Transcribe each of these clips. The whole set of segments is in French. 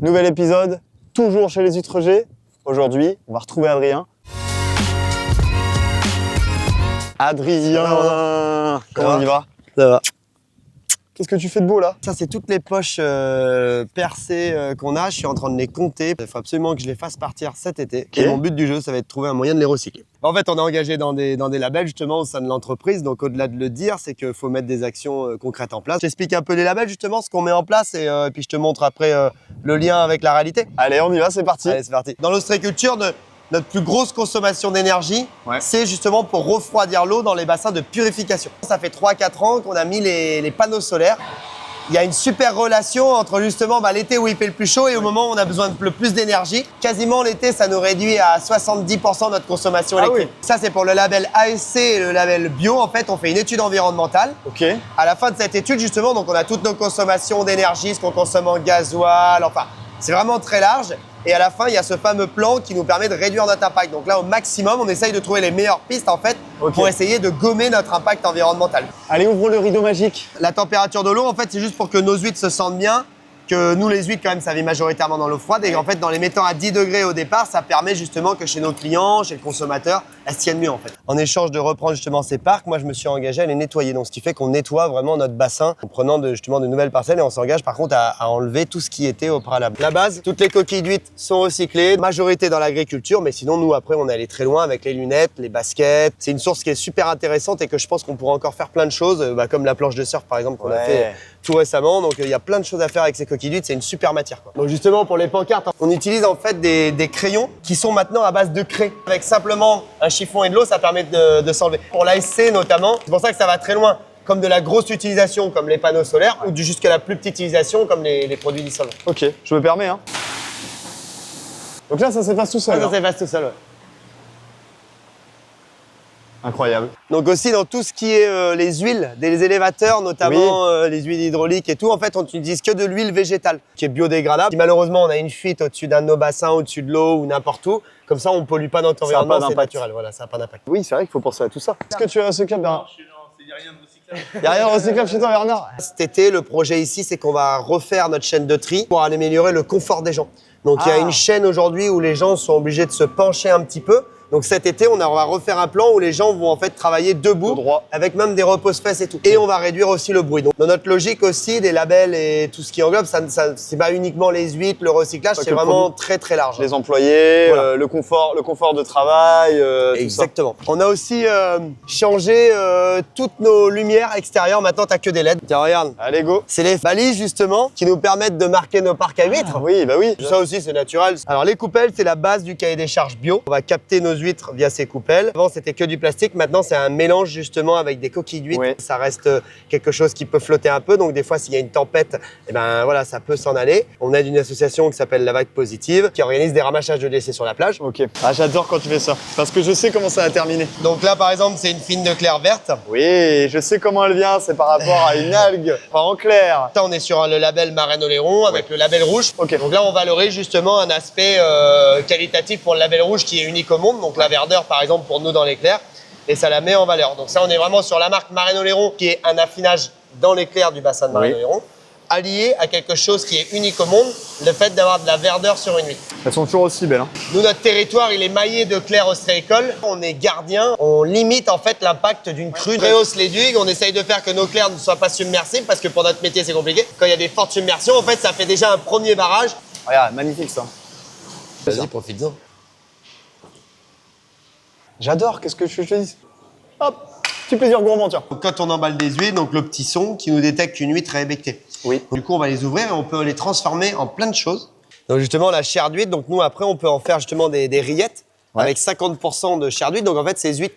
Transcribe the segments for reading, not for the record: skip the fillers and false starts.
Nouvel épisode, toujours chez les Huîtres G. Aujourd'hui, on va retrouver Adrien. Adrien, comment on y va? Ça va. Qu'est-ce que tu fais de beau là? Ça, c'est toutes les poches percées qu'on a. Je suis en train de les compter. Il faut absolument que je les fasse partir cet été. Okay. Et mon but du jeu, ça va être de trouver un moyen de les recycler. En fait, on est engagé dans des labels justement au sein de l'entreprise. Donc, au-delà de le dire, c'est qu'il faut mettre des actions concrètes en place. J'explique un peu les labels justement, ce qu'on met en place et puis je te montre après le lien avec la réalité. Allez, on y va, c'est parti. Allez, c'est parti. Dans l'ostréiculture, notre plus grosse consommation d'énergie, c'est justement pour refroidir l'eau dans les bassins de purification. Ça fait 3-4 ans qu'on a mis les panneaux solaires. Il y a une super relation entre justement l'été où il fait le plus chaud et au moment où on a besoin de le plus d'énergie. Quasiment l'été, ça nous réduit à 70% notre consommation électrique. Oui. Ça, c'est pour le label ASC et le label bio. En fait, on fait une étude environnementale. Ok. À la fin de cette étude, justement, donc on a toutes nos consommations d'énergie, ce qu'on consomme en gasoil, enfin, c'est vraiment très large. Et à la fin, il y a ce fameux plan qui nous permet de réduire notre impact. Donc là, au maximum, on essaye de trouver les meilleures pistes en fait pour essayer de gommer notre impact environnemental. Allez, ouvrons le rideau magique. La température de l'eau, en fait, c'est juste pour que nos huîtres se sentent bien, que nous, les huîtres, quand même, ça vit majoritairement dans l'eau froide. Et en fait, dans les mettant à 10 degrés au départ, ça permet justement que chez nos clients, chez le consommateur, elles se tiennent mieux en fait. En échange de reprendre justement ces parcs, moi, je me suis engagé à les nettoyer. Donc, ce qui fait qu'on nettoie vraiment notre bassin en prenant justement de nouvelles parcelles et on s'engage par contre à enlever tout ce qui était au préalable. La base, toutes les coquilles d'huîtres sont recyclées, majorité dans l'agriculture, mais sinon, nous, après, on est allé très loin avec les lunettes, les baskets. C'est une source qui est super intéressante et que je pense qu'on pourra encore faire plein de choses, comme la planche de surf par exemple qu'on a fait tout récemment. Donc, il y a plein de choses à faire avec ces coquilles d'huîtres. C'est une super matière, quoi. Donc, justement, pour les pancartes, on utilise en fait des crayons qui sont maintenant à base de craie. Avec simplement un chiffon et de l'eau, ça permet de s'enlever. Pour l'ASC notamment, c'est pour ça que ça va très loin. Comme de la grosse utilisation, comme les panneaux solaires, ou jusqu'à la plus petite utilisation, comme les produits dissolvants. Ok, je me permets. Hein. Donc là, ça s'efface tout seul. Ça s'efface tout seul, ouais. Incroyable. Donc aussi dans tout ce qui est les huiles des élévateurs, notamment les huiles hydrauliques et tout, en fait on n'utilise que de l'huile végétale qui est biodégradable. Si malheureusement on a une fuite au-dessus d'un de nos bassins, au-dessus de l'eau ou n'importe où, comme ça on ne pollue pas notre environnement, c'est naturel, voilà, ça n'a pas d'impact. Oui, c'est vrai qu'il faut penser à tout ça. Est-ce que tu es recyclable, Bernard? Il n'y a rien de recyclable. Il n'y a rien de recyclable chez toi, Bernard? Cet été, le projet ici, c'est qu'on va refaire notre chaîne de tri pour améliorer le confort des gens. Donc il y a une chaîne aujourd'hui où les gens sont obligés de se pencher un petit peu. Donc cet été, on va refaire un plan où les gens vont en fait travailler debout, avec même des repose-fesses et tout. Et on va réduire aussi le bruit. Donc dans notre logique aussi, des labels et tout ce qui englobe, ça c'est pas uniquement les huîtres, le recyclage, c'est vraiment très très large. Les employés, le confort de travail, exactement. Tout ça. On a aussi changé toutes nos lumières extérieures. Maintenant, t'as que des LED. Tiens, regarde. Allez, go. C'est les balises justement qui nous permettent de marquer nos parcs à huîtres. Oui, bah oui. Tout ça aussi, c'est naturel. Alors les coupelles, c'est la base du cahier des charges bio. On va capter nos huîtres via ces coupelles. Avant, c'était que du plastique. Maintenant, c'est un mélange justement avec des coquilles d'huîtres. Oui. Ça reste quelque chose qui peut flotter un peu. Donc, des fois, s'il y a une tempête, eh ben, voilà, ça peut s'en aller. On aide une association qui s'appelle La Vague Positive, qui organise des ramassages de déchets sur la plage. Ok. Ah, j'adore quand tu fais ça. Parce que je sais comment ça va terminer. Donc là, par exemple, c'est une fine de clair verte. Oui, je sais comment elle vient. C'est par rapport à une algue. Pas en clair. Là, on est sur le label Marraine-Oléron avec le label rouge. Ok. Donc là, on valorise justement un aspect qualitatif pour le label rouge qui est unique au monde. Donc la verdeur, par exemple, pour nous dans l'éclair, et ça la met en valeur. Donc ça, on est vraiment sur la marque Marraine-Oléron, qui est un affinage dans l'éclair du bassin de Marraine-Oléron, allié à quelque chose qui est unique au monde, le fait d'avoir de la verdeur sur une huître. Elles sont toujours aussi belles. Hein. Nous, notre territoire, il est maillé de clairs ostréicoles. On est gardien, on limite en fait l'impact d'une crue. On rehausse les digues, on essaye de faire que nos clairs ne soient pas submersibles, parce que pour notre métier, c'est compliqué. Quand il y a des fortes submersions, en fait, ça fait déjà un premier barrage. Regarde, magnifique ça. Vas-y, profite-en. J'adore, qu'est-ce que je te dis? Hop, petit plaisir gourmand, tiens. Quand on emballe des huîtres, donc le petit son qui nous détecte qu'une huître est ébectée. Oui. Du coup, on va les ouvrir et on peut les transformer en plein de choses. Donc justement, la chair d'huître, donc nous après, on peut en faire justement des rillettes avec 50% de chair d'huître. Donc en fait, ces huîtres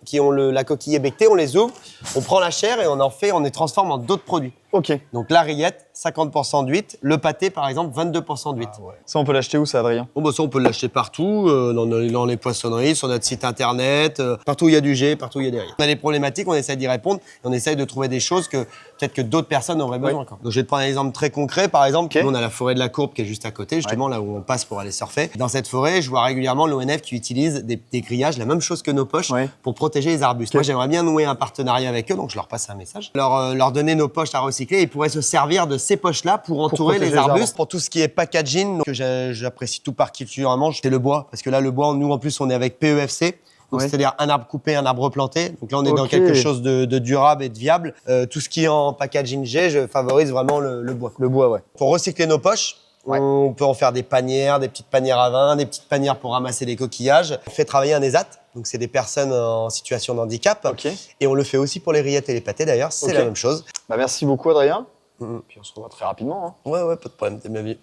qui ont la coquille ébectée, on les ouvre, on prend la chair et on les transforme en d'autres produits. Ok. Donc la rillette, 50% d'huître. Le pâté, par exemple, 22% d'huître. Ah ouais. Ça, on peut l'acheter où, ça, Adrien? Bon, bah ça, on peut l'acheter partout, dans les poissonneries, sur notre site internet, partout où il y a du G, partout où il y a des rillettes. On a des problématiques, on essaie d'y répondre et on essaie de trouver des choses que peut-être que d'autres personnes auraient besoin. Donc je vais te prendre un exemple très concret. Par exemple, nous, on a la forêt de la Courbe qui est juste à côté, justement là où on passe pour aller surfer. Dans cette forêt, je vois régulièrement l'ONF qui utilise des grillages, la même chose que nos poches, pour protéger les arbustes. Moi, j'aimerais bien nouer un partenariat avec eux, donc je leur passe un message. Leur donner nos poches à recycler recycler. Il pourrait se servir de ces poches-là pour entourer protéger les les arbres. arbustes. Pour tout ce qui est packaging, donc, que j'apprécie tout particulièrement, c'est le bois. Parce que là, le bois, nous, en plus, on est avec PEFC. Donc, Ouais. c'est-à-dire un arbre coupé, un arbre planté. Donc là, on est dans Ok. quelque chose de durable et de viable. Tout ce qui est en packaging G, je favorise vraiment le bois. Le bois, ouais. Pour recycler nos poches, Ouais. on peut en faire des panières, des petites panières à vin, des petites panières pour ramasser les coquillages. On fait travailler un ESAT, donc c'est des personnes en situation de handicap. Ok. Et on le fait aussi pour les rillettes et les pâtés d'ailleurs, c'est Ok. la même chose. Bah, merci beaucoup, Adrien. Mhm. Puis on se revoit très rapidement. Hein. Ouais, pas de problème, t'es bien vu.